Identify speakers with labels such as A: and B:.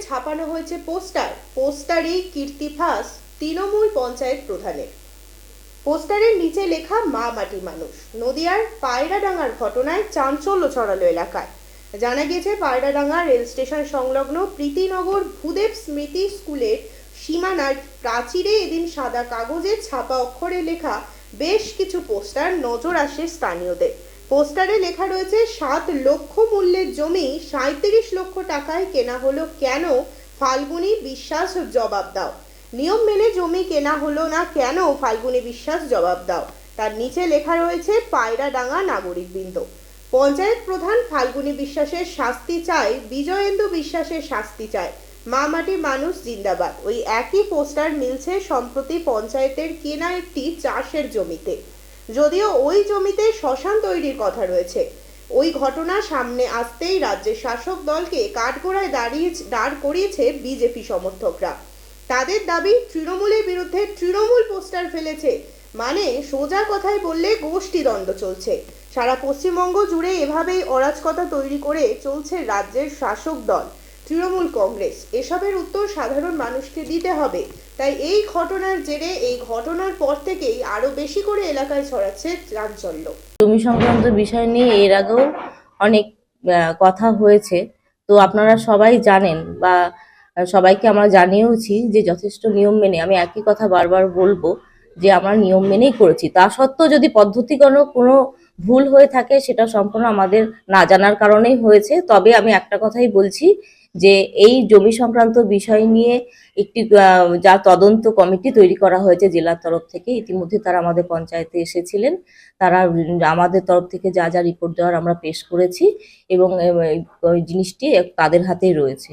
A: ছাপানো হয়েছে পোস্টারেই কীর্তিফাস তৃণমূল পঞ্চায়েত প্রধানের। পোস্টারের নিচে লেখা মা মাটি মানুষ। নদিয়ার পায়রাডাঙ্গার ঘটনায় চাঞ্চল্য ছড়ালো এলাকায়। জানা গিয়েছে পায়রাডাঙ্গা রেল স্টেশন সংলগ্ন প্রীতিনগর ভূদেব স্মৃতি স্কুলের সীমানার প্রাচীরে এদিন সাদা কাগজে ছাপা অক্ষরে লেখা বেশ কিছু পোস্টার নজর আসে স্থানীয়দের। পোস্টারে লেখা রয়েছে 7 লক্ষ মূল্যের জমি 37 লক্ষ টাকায় কেনা হলো কেন? ফাল্গুনী বিশ্বাস জবাব দাও। নিয়ম মেনে জমি কেনা হলো না কেন? ফাল্গুনী বিশ্বাস জবাব দাও। তার নিচে লেখা রয়েছে পায়রাডাঙ্গা নাগরিকবৃন্দ। পঞ্চায়েত প্রধান ফাল্গুনী বিশ্বাসের শাস্তি চাই, বিজয়েন্দু বিশ্বাসের শাস্তি চাই, মা মাটি মানুষ জিন্দাবাদ। ওই একই পোস্টার মিলছে সম্প্রতি পঞ্চায়েতের কেনা একটি চাষের জমিতে। যদিও ওই জমিতে শ্মশান তৈরির কথা রয়েছে। ওই ঘটনা সামনে আসতেই রাজ্যের শাসক দলকে কাঠগড়ায় দাঁড় করিয়েছে বিজেপি সমর্থকরা। তাদের দাবি তৃণমূলের বিরুদ্ধে তৃণমূল পোস্টার ফেলেছে, মানে সোজা কথায় বললে গোষ্ঠীদ্বন্দ্ব চলছে। সারা পশ্চিমবঙ্গ জুড়ে এভাবেই অরাজকতা তৈরি করে চলছে রাজ্যের শাসক দল তৃণমূল কংগ্রেস। এসবের উত্তর সাধারণ মানুষকে দিতে হবে। তাই এই ঘটনার জেরে, এই ঘটনার পর থেকেই আরো বেশি করে এলাকায় ছড়াচ্ছে চাঞ্চল্য।
B: জমি সংক্রান্ত বিষয় নিয়ে এর আগেও অনেক কথা হয়েছে, তো আপনারা সবাই জানেন বা সবাইকে আমরা জানিয়েওছি যে যথেষ্ট নিয়ম মেনে, আমি একই কথা বারবার বলবো যে আমরা নিয়ম মেনেই করেছি। তা সত্ত্বেও যদি পদ্ধতিগত কোনো ভুল হয়ে থাকে সেটা সম্পূর্ণ আমাদের না জানার কারণেই হয়েছে। তবে আমি একটা কথাই বলছি যে এই জমি সংক্রান্ত বিষয় নিয়ে একটি যা তদন্ত কমিটি তৈরি করা হয়েছে জেলার তরফ থেকে, ইতিমধ্যে তারা আমাদের পঞ্চায়েতে এসেছিলেন। তারা আমাদের তরফ থেকে যা যা রিপোর্ট দেওয়ার আমরা পেশ করেছি এবং ওই জিনিসটি তাদের হাতেই রয়েছে।